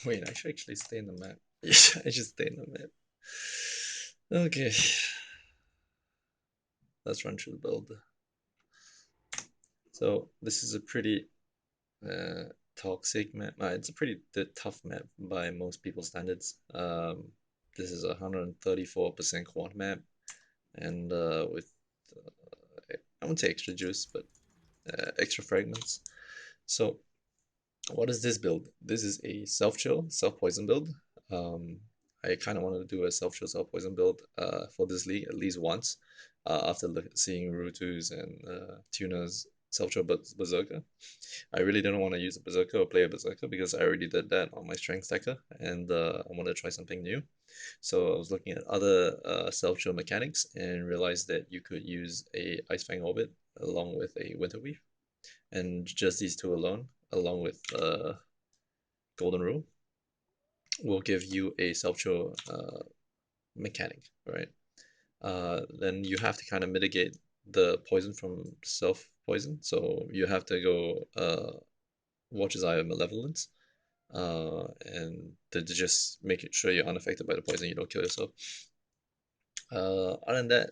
Wait, I should actually stay in the map. Yeah, I should stay in the map. Okay. Let's run through the build. So this is a pretty uh, toxic map. It's a pretty tough map by most people's standards. This is a 134% quad map, and with I won't say extra juice, but extra fragments. So what is this build? This is a self-chill, self-poison build. Um, I kind of wanted to do a self-chill, self-poison build for this league at least once after seeing Rutus and Tuna's self-chill Berserker. I really didn't want to use a Berserker or play a Berserker because I already did that on my Strength Stacker, and I wanted to try something new. So I was looking at other self-chill mechanics and realized that you could use a Ice Fang Orbit along with a Winter Weave, and just these two alone, along with Golden Rule, will give you a self-chill mechanic, right? Then you have to kind of mitigate the poison from self-poison. So you have to go Watcher's Eye of Malevolence, and to just make sure you're unaffected by the poison, you don't kill yourself. Other than that,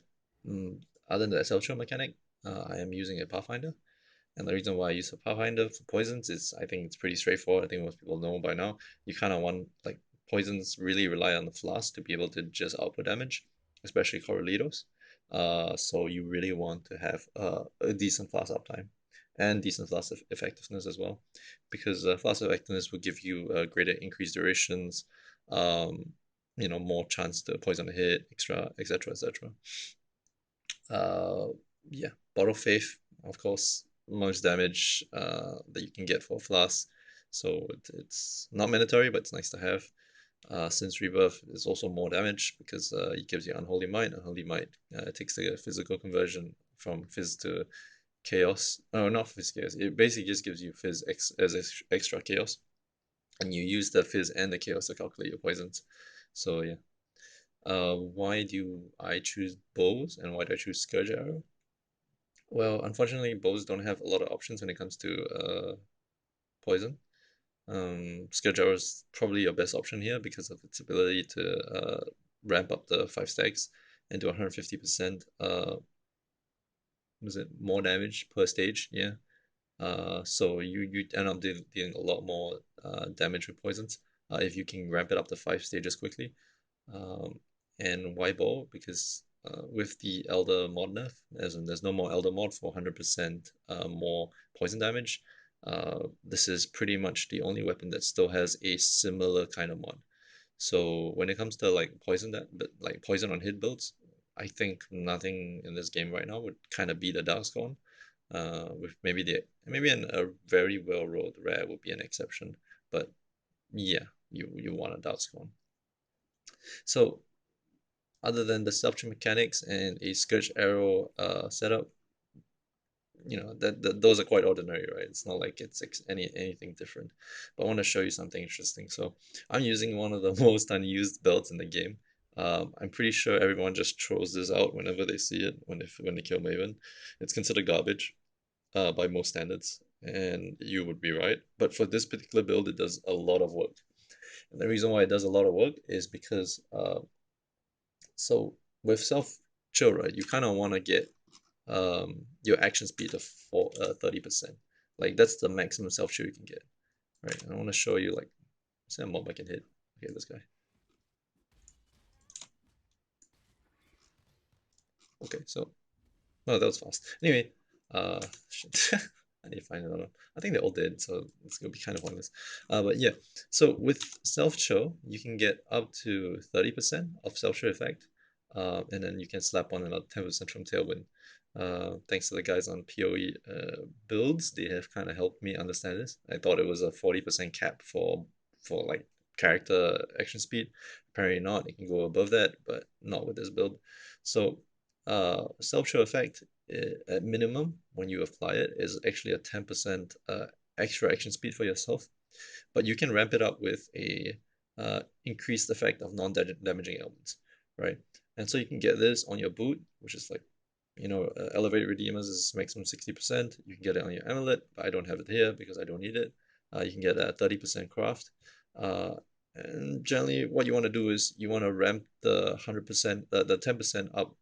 other than the self-chill mechanic, I am using a Pathfinder. And the reason why I use a Pathfinder for poisons is I think it's pretty straightforward. I think most people know by now. You kind of want, like, poisons really rely on the flask to be able to just output damage, especially Corralitos. So you really want to have a decent flask uptime and decent flask effectiveness as well, because flask effectiveness will give you greater increased durations, um, more chance to poison a hit, extra, etc., etc. Uh, yeah, Bottle Faith, of course, most damage that you can get for Flask. So it's not mandatory, but it's nice to have. Since Rebirth is also more damage because it gives you Unholy Might. Unholy Might takes the physical conversion from Fizz to Chaos. Oh, not Fizz Chaos. It basically just gives you Fizz as extra Chaos. And you use the Fizz and the Chaos to calculate your poisons. So yeah. Why do I choose bows and why do I choose Scourge Arrow? Well, unfortunately, bows don't have a lot of options when it comes to poison. Scourge Arrow is probably your best option here because of its ability to ramp up the 5 stacks into 150%. Was it more damage per stage? Yeah. So you end up dealing a lot more damage with poisons if you can ramp it up to 5 stages quickly. Um, and why bow? Because with the Elder mod nerf, as in there's no more Elder mod for 100% more poison damage. This is pretty much the only weapon that still has a similar kind of mod. So when it comes to like poison on hit builds, I think nothing in this game right now would kind of beat a Darkscorn. With maybe a very well rolled rare would be an exception, but yeah, you want a Darkscorn. So other than the self-chill mechanics and a Scourge Arrow setup, that those are quite ordinary, right? It's not like it's anything different. But I want to show you something interesting. So I'm using one of the most unused belts in the game. I'm pretty sure everyone just throws this out whenever they see it when they kill Maven. It's considered garbage by most standards, and you would be right. But for this particular build, it does a lot of work. And the reason why it does a lot of work is because so with self chill, right, you kind of want to get your action speed of 30%. Like that's the maximum self chill you can get, right? And I want to show you like, say a mob I can hit. Okay, this guy. Okay, so no, that was fast. Anyway, shit. I need to find another one. I think they're all dead, so it's gonna be kind of pointless. But yeah, so with self chill, you can get up to 30% of self chill effect, and then you can slap on another 10% from Tailwind. Thanks to the guys on PoE builds, they have kind of helped me understand this. I thought it was a 40% cap for like character action speed. Apparently not. It can go above that, but not with this build. So self-show effect at minimum when you apply it is actually a 10% extra action speed for yourself, but you can ramp it up with a increased effect of non-damaging elements, right? And so you can get this on your boot, which is like, elevated redeemers is maximum 60%. You can get it on your amulet, but I don't have it here because I don't need it. You can get a 30% craft. And generally, what you want to do is you want to ramp the 100%, the 10% up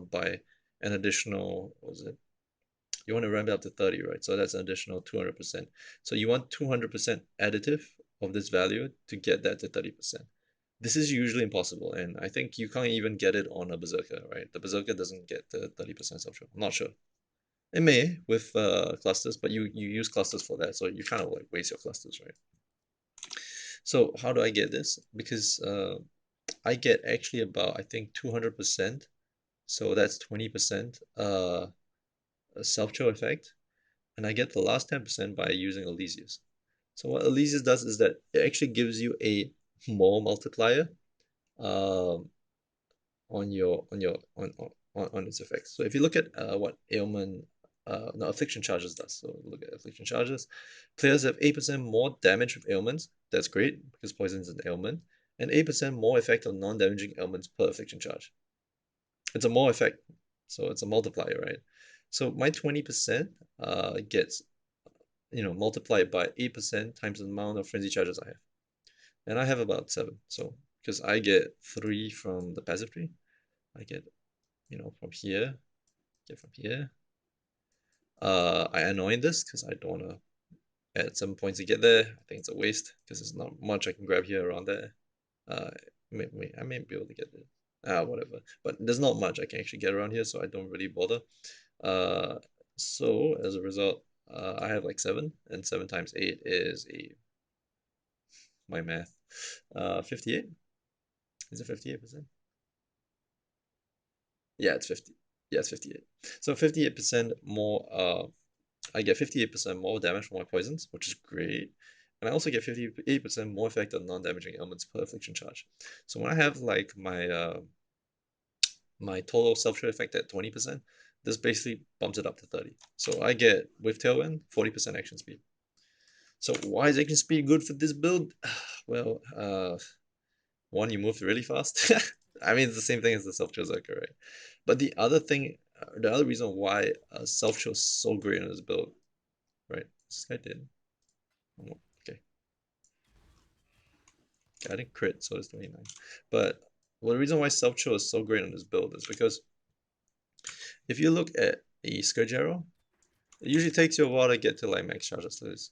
by an additional, what was it? You want to ramp it up to 30, right? So that's an additional 200%. So you want 200% additive of this value to get that to 30%. This is usually impossible, and I think you can't even get it on a Berserker, right? The Berserker doesn't get the 30% self-show. I'm not sure. It may with clusters, but you use clusters for that, so you kind of like waste your clusters, right? So how do I get this? Because I get actually about, I think, 200%. So that's 20% a self-show effect, and I get the last 10% by using Elysius. So what Elysius does is that it actually gives you a more multiplier um, on its effects. So if you look at what ailment no, affliction charges does. So look at affliction charges. Players have 8% more damage with ailments. That's great because poison is an ailment, and 8% more effect on non-damaging ailments per affliction charge. It's a more effect, so it's a multiplier, right? So my 20% gets multiplied by 8% times the amount of frenzy charges I have. And I have about 7. So because I get 3 from the passive tree, I get, from here, get from here. I annoy this because I don't want to add 7 points to get there. I think it's a waste because there's not much I can grab here around there. I may be able to get it. Whatever. But there's not much I can actually get around here, so I don't really bother. So as a result, I have like 7, and 7 times 8 is my math. 58? Is it 58%? Yeah, it's 50. Yeah, it's 58. So 58% more, I get 58% more damage from my poisons, which is great. And I also get 58% more effect on non-damaging elements per affliction charge. So when I have like my total self-show effect at 20%, this basically bumps it up to 30. So I get, with Tailwind, 40% action speed. So why is action speed good for this build? Well, one, you move really fast. I mean, it's the same thing as the self-show Zerker, right? But the other reason why self-show is so great in this build, right? This guy did. Okay. I didn't crit, so it's 29. But well, the reason why self-show is so great on this build is because if you look at a Scourge arrow, it usually takes you a while to get to like max charge. So it's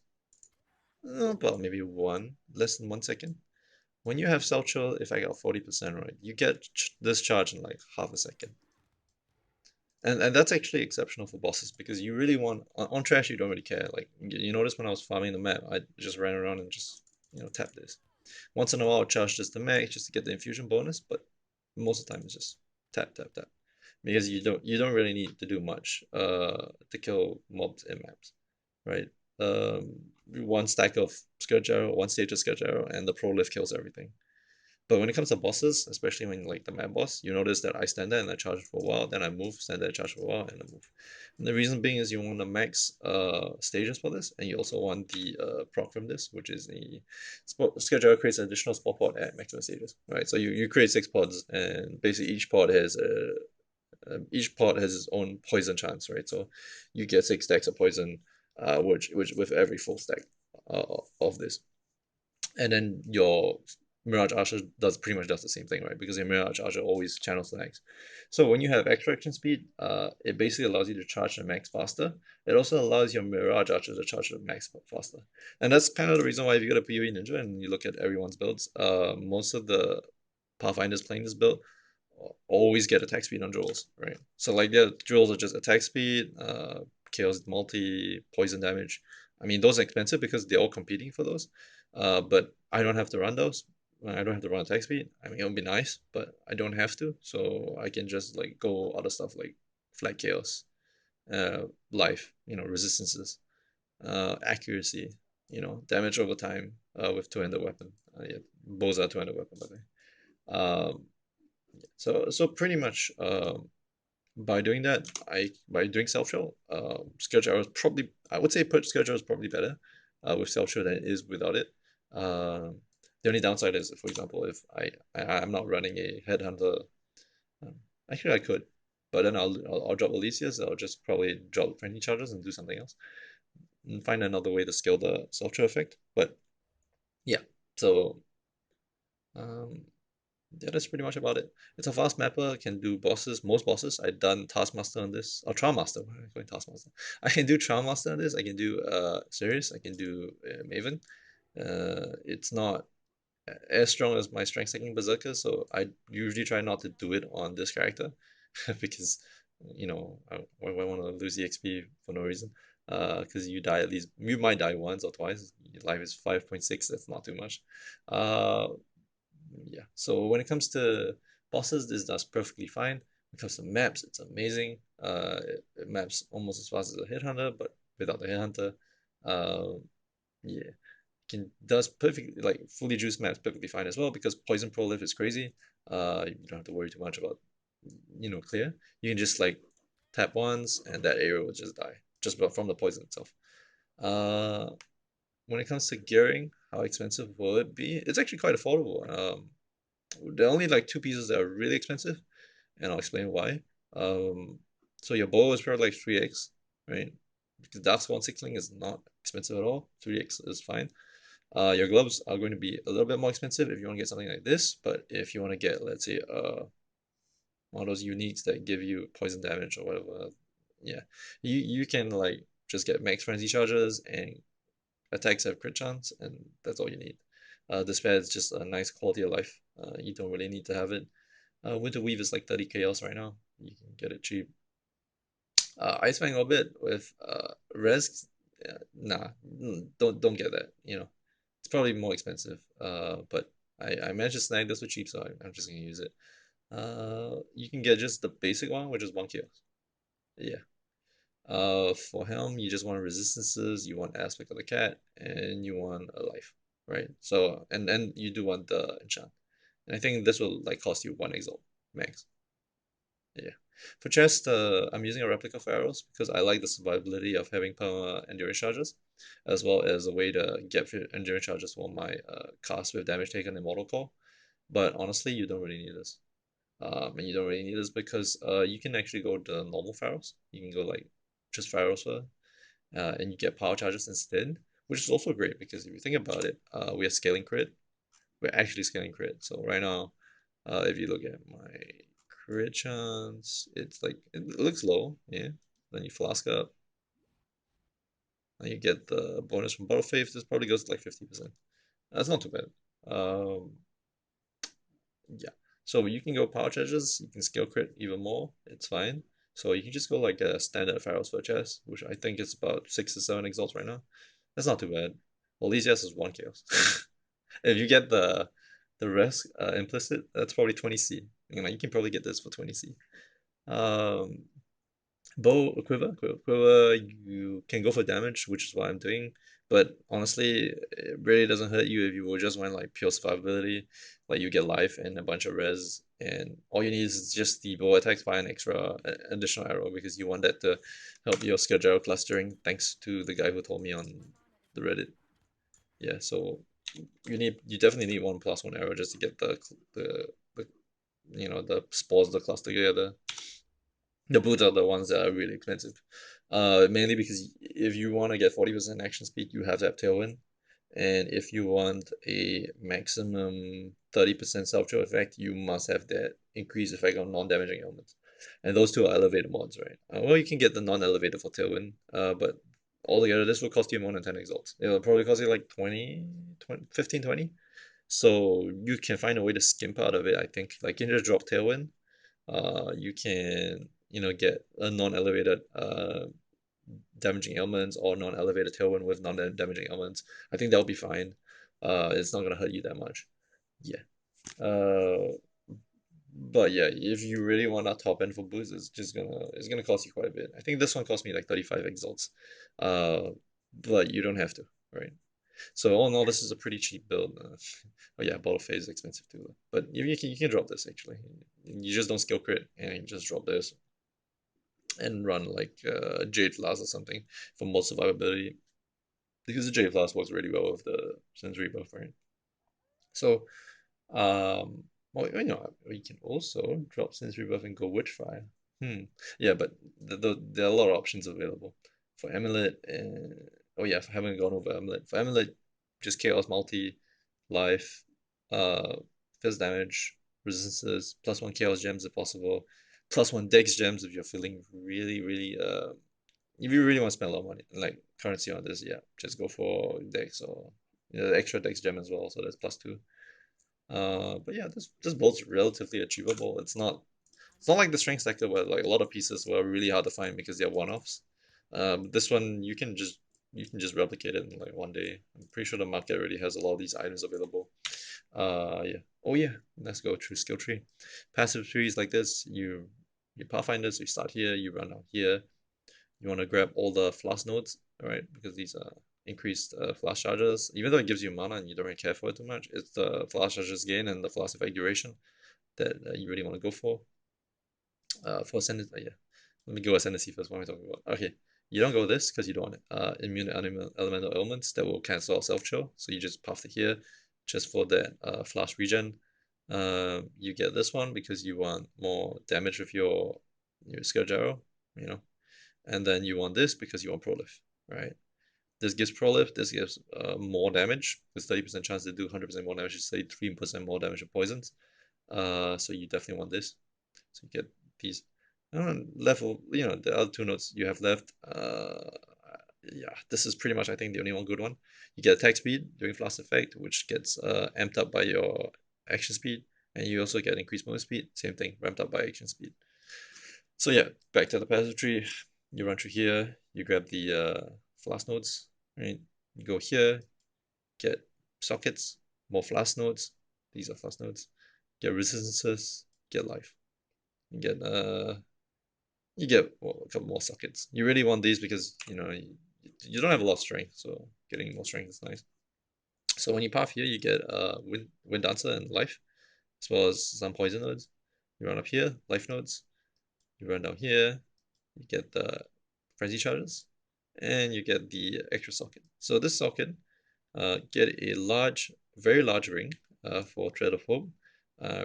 about maybe less than 1 second. When you have self-show, if I got 40% right, you get this charge in like half a second. And that's actually exceptional for bosses because you really want on trash you don't really care. Like you notice when I was farming the map, I just ran around and just tap this. Once in a while I'll charge just the max just to get the infusion bonus, but most of the time it's just tap tap tap. Because you don't really need to do much to kill mobs in maps. Right? One stack of Scourge Arrow, one stage of Scourge Arrow, and the pro lift kills everything. But when it comes to bosses, especially when like the map boss, you notice that I stand there and I charge for a while, then I move, stand there, charge for a while, and I move. And the reason being is you want to max stages for this, and you also want the proc from this, which is the schedule creates an additional spot pod at maximum stages. Right. So you create 6 pods, and basically each pod has its own poison chance, right? So you get 6 stacks of poison, which with every full stack of this. And then your Mirage Archer pretty much does the same thing, right? Because your Mirage Archer always channels the max. So when you have extra action speed, it basically allows you to charge the max faster. It also allows your Mirage Archer to charge the max faster. And that's kind of the reason why if you got a PoE ninja and you look at everyone's builds, most of the Pathfinders playing this build always get attack speed on drills, right? So like their drills are just attack speed, chaos multi, poison damage. I mean those are expensive because they're all competing for those. But I don't have to run those. I don't have to run attack speed. I mean it would be nice, but I don't have to. So I can just like go other stuff like flat chaos, life, resistances, accuracy, damage over time with two-handed weapon. Yeah, bows are two-handed weapon by the way. Um, so pretty much by doing that, by doing self show, Scourge Arrow is probably I would say Scourge Arrow is probably better with self show than it is without it. The only downside is, for example, if I'm not running a headhunter, um, actually I could, but then I'll drop Alicia's. I'll just probably drop friendly charges and do something else and find another way to scale the self show effect. But yeah, So um, yeah, that's pretty much about it. It's a fast mapper, can do bosses, most bosses. I've done Taskmaster on this, or Trialmaster. Why am I going Taskmaster? I can do Trialmaster on this. I can do Sirius. I can do Maven. It's not as strong as my strength second berserker, so I usually try not to do it on this character because why want to lose the XP for no reason? Because you die at least you might die once or twice. Your life is 5.6. That's not too much. Yeah. So when it comes to bosses, this does perfectly fine. When it comes to maps, it's amazing. It maps almost as fast as a headhunter, but without the headhunter. Yeah, can does perfectly like fully juice maps perfectly fine as well because poison prolif is crazy. You don't have to worry too much about clear. You can just like tap once and that area will just die just from the poison itself. Uh, when it comes to gearing, how expensive will it be? It's actually quite affordable. There are only like two pieces that are really expensive, and I'll explain why. Um, so your bow is probably like 3x, right? Because Darkspawn Sixling is not expensive at all. 3x is fine. Your gloves are going to be a little bit more expensive if you want to get something like this, but if you want to get, let's say, one of those uniques that give you poison damage or whatever, yeah, you can like just get max frenzy charges and attacks have crit chance, and that's all you need. Despair is just a nice quality of life. You don't really need to have it. Winter Weave is like 30 chaos right now. You can get it cheap. Icefang Orbit with res, nah, don't get that. It's probably more expensive. But I managed to snag this for cheap, so I'm just gonna use it. You can get just the basic one, which is 1 chaos. Yeah. For Helm, you just want resistances, you want aspect of the cat, and you want a life, right? So and then you do want the enchant, and I think this will like cost you 1 exalt max. Yeah. For chest, I'm using a replica for arrows because I like the survivability of having perma endurance charges, as well as a way to get endurance charges for my cast with damage taken in Mortal Core. But honestly, you don't really need this. And you don't really need this because you can actually go to normal pharaohs. You can go like just pharaohs for, and you get power charges instead, which is also great because if you think about it, we are scaling crit. We're actually scaling crit. So right now, if you look at my crit chance, it's like it looks low, yeah. Then you flask up, and you get the bonus from Bottle Faith. This probably goes to like 50%. That's not too bad. Um, yeah. So you can go power charges, you can scale crit even more, it's fine. So you can just go like a standard Pharaoh's for chest, which I think is about 6 to 7 exalts right now. That's not too bad. Well, these yes is 1 chaos. If you get the rest implicit, that's probably 20C. You can probably get this for 20C. Um, Bow quiver, you can go for damage, which is what I'm doing. But honestly, it really doesn't hurt you if you will just want like pure survivability. Like you get life and a bunch of res, and all you need is just the bow attacks by an extra additional arrow because you want that to help your Scourge arrow clustering. Thanks to the guy who told me on the Reddit. Yeah, so you definitely need 1+1 arrow just to get the the spores the cluster together. The boots are the ones that are really expensive. Mainly because if you want to get 40% action speed, you have to have Tailwind. And if you want a maximum 30% self-chill effect, you must have that increased effect on non-damaging elements. And those two are elevated mods, right? Well, you can get the non-elevated for Tailwind, but altogether, this will cost you more than 10 exalts. It'll probably cost you like 20, 15, 20. So you can find a way to skimp out of it, I think. Like, you can just drop Tailwind, you can get a non-elevated damaging elements or non-elevated tailwind with non-damaging elements. I think that'll be fine. It's not gonna hurt you that much. Yeah. But yeah, if you really want a top end for boost, it's gonna cost you quite a bit. I think this one cost me like 35 exalts. Uh, but you don't have to, right? So all in all, this is a pretty cheap build. Oh yeah, bottle phase is expensive too. But you can drop this actually. You just don't skill crit and you just drop this and run like Jade Flask or something for more survivability. Because the Jade Flask works really well with the sensory buff, right? So well, we can also drop sensory buff and go Witchfire. Yeah, but there are a lot of options available for Amulet. Oh yeah, I haven't gone over Amulet. For Amulet, just Chaos Multi. life, uh, fizz damage, resistances, +1 chaos gems if possible, +1 dex gems if you're feeling really if you really want to spend a lot of money like currency on this, yeah, just go for dex or extra dex gem as well, so that's +2. But yeah, this build's relatively achievable. It's not like the strength sector where like a lot of pieces were really hard to find because they're one-offs. This one you can just replicate it in like one day. I'm pretty sure the market already has a lot of these items available. Yeah. Oh yeah, let's go through skill tree. Passive trees like this, you Pathfinder, so you start here, you run out here. You want to grab all the flask nodes, right? Because these are increased flask charges. Even though it gives you mana and you don't really care for it too much, it's the flask charges gain and the flask effect duration that you really want to go for. For ascendancy, yeah. Let me go ascendancy first. What am I talking about? Okay, you don't go this because you don't want it. Immune to elemental elements that will cancel out self chill. So you just path it here, just for that flash regen. You get this one because you want more damage with your Scourge arrow, you know. And then you want this because you want prolift, right? This gives prolift. This gives more damage with 30% chance to do 100% more damage. You say 3% more damage of poisons. So you definitely want this. So you get these. Level, the other two notes you have left. Yeah, this is pretty much I think the only one good one. You get attack speed during flash effect, which gets amped up by your action speed, and you also get increased movement speed. Same thing, ramped up by action speed. So yeah, back to the passive tree. You run through here. You grab the flash nodes, right? You go here, get sockets, more flash nodes. These are flash nodes. Get resistances, get life. You get well, a couple more sockets. You really want these because you don't have a lot of strength, so getting more strength is nice. So when you path here, you get wind dancer and life, as well as some poison nodes. You run up here, life nodes. You run down here, you get the frenzy charges, and you get the extra socket. So this socket, get a very large ring for Thread of Hope.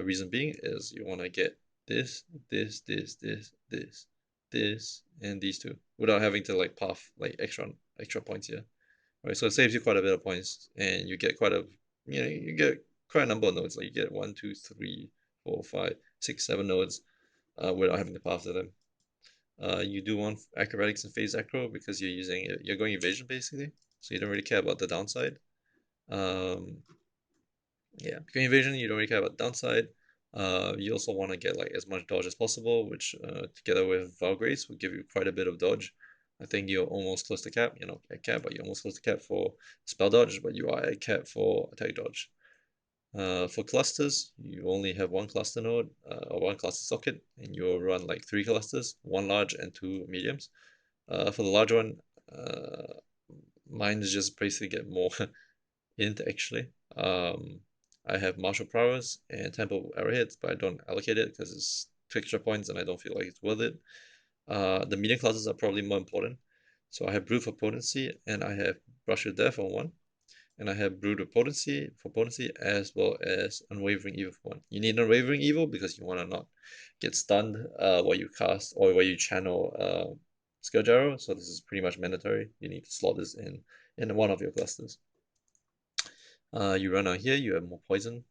Reason being is you want to get this, this, and these two without having to like path like extra points here. Right, so it saves you quite a bit of points, and you get you get quite a number of nodes. Like you get 1, 2, 3, 4, 5, 6, 7 nodes without having to path to them. You do want acrobatics and phase acro because you're going evasion basically, so you don't really care about the downside. Um, yeah, going evasion you don't really care about the downside. You also want to get like as much dodge as possible, which together with Valgrace will give you quite a bit of dodge. I think you're almost close to cap. You're not at cap, but you're almost close to cap for spell dodge, but you are at cap for attack dodge. For clusters, you only have one cluster node or one cluster socket, and you'll run like 3 clusters, 1 large and 2 mediums. For the large one, mine is just basically get more int actually. I have martial prowess and temple arrowheads, but I don't allocate it because it's 2 extra points and I don't feel like it's worth it. The medium classes are probably more important. So I have Brew for potency and I have Brush with Death on one. And I have Brood of Potency for potency as well as Unwavering Evil for one. You need Unwavering Evil because you want to not get stunned while you cast or while you channel Scourge Arrow. So this is pretty much mandatory. You need to slot this in one of your clusters. You run out here, you have more poison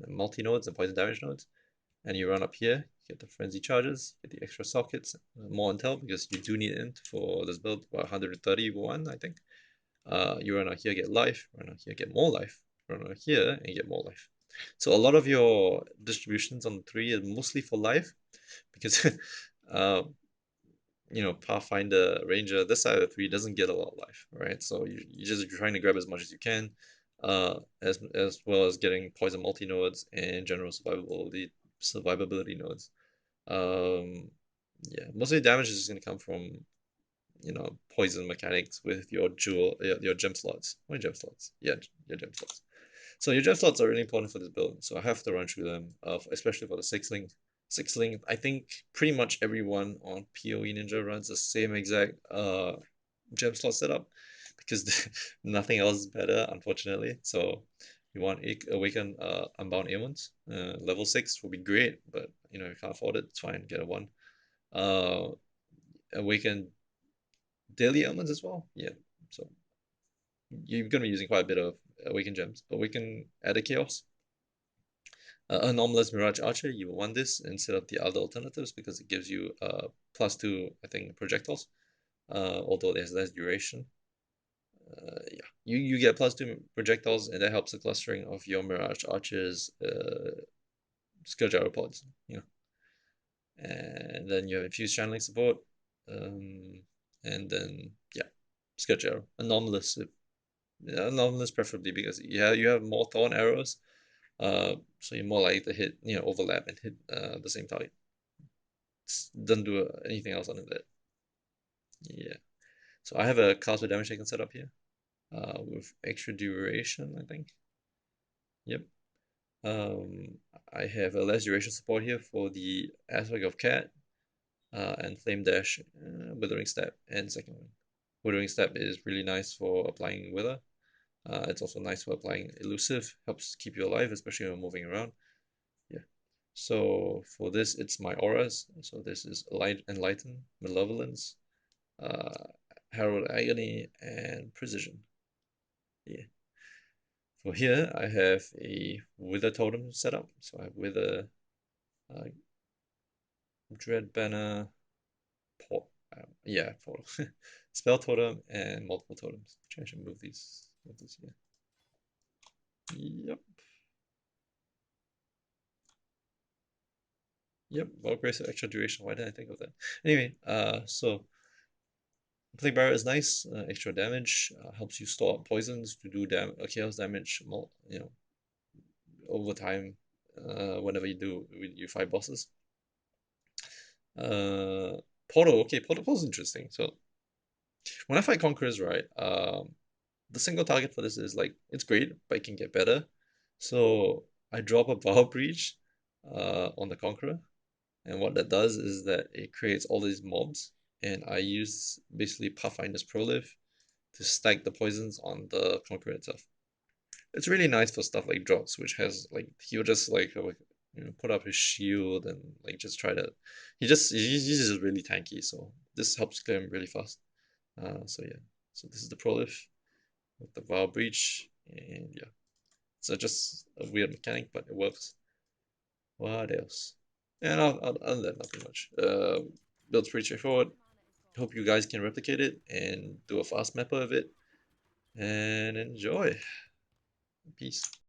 multi-nodes and poison damage nodes. And you run up here, get the frenzy charges, get the extra sockets, more intel because you do need int for this build, about 131, I think. You run out here, get life, run out here, get more life, run out here, and get more life. So a lot of your distributions on the 3 is mostly for life because uh, Pathfinder, Ranger, this side of the 3 doesn't get a lot of life, right? So you're trying to grab as much as you can, as well as getting poison multi nodes and general survivability nodes. Um, yeah, most of the damage is just gonna come from poison mechanics with your gem slots. What gem slots? Yeah, your gem slots. So your gem slots are really important for this build. So I have to run through them, especially for the six link. Six link, I think pretty much everyone on PoE Ninja runs the same exact gem slot setup because nothing else is better, unfortunately. So you want Awaken Unbound Ailments. Level 6 will be great, but if you can't afford it, it's fine, get a 1. Awaken daily ailments as well. Yeah. So you're gonna be using quite a bit of Awakened Gems. Awaken Added Chaos. Anomalous Mirage Archer, you want this instead of the other alternatives because it gives you +2, I think, projectiles. Although there's less duration. Yeah, you get +2 projectiles, and that helps the clustering of your Mirage Archer's Scourge arrow pods. You know, and then you have infused channeling support, and then yeah, Scourge arrow, anomalous, anomalous preferably because you have more thorn arrows, so you're more likely to hit, overlap and hit the same target. Doesn't do anything else other than that. Yeah. So I have a cast with damage I can set up here, with extra duration, I think. Yep. Um, I have a less duration support here for the aspect of cat, and flame dash, withering step, and second one. Withering step is really nice for applying wither. It's also nice for applying elusive, helps keep you alive, especially when moving around. Yeah. So for this, it's my auras. So this is light, enlighten, malevolence, uh, herald agony, and precision. Yeah. For here, I have a wither totem set up. So I have wither, uh, dread banner, port. Yeah, portal. Spell totem and multiple totems. I should move these. Move this here. Yep. Yep. Well, grace of extra duration. Why didn't I think of that? Anyway, so Plague Barrier is nice. Extra damage, helps you store up poisons to do chaos damage. Over time. Whenever you do, you fight bosses. Uh, Portal. Okay, Portal is interesting. So when I fight Conquerors, right? The single target for this is like it's great, but it can get better. So I drop a Vow Breach, on the Conqueror, and what that does is that it creates all these mobs, and I use basically Pathfinder's Proliv to stack the poisons on the Conqueror itself. It's really nice for stuff like Drots, which has like he'll just put up his shield and like just try to he's just really tanky, so this helps clear him really fast. So yeah, so this is the Proliv with the Vow Breach, and yeah, so just a weird mechanic, but it works. What else? And other than that, nothing much. Build's pretty straightforward. Hope you guys can replicate it and do a fast mapper of it, and enjoy. Peace.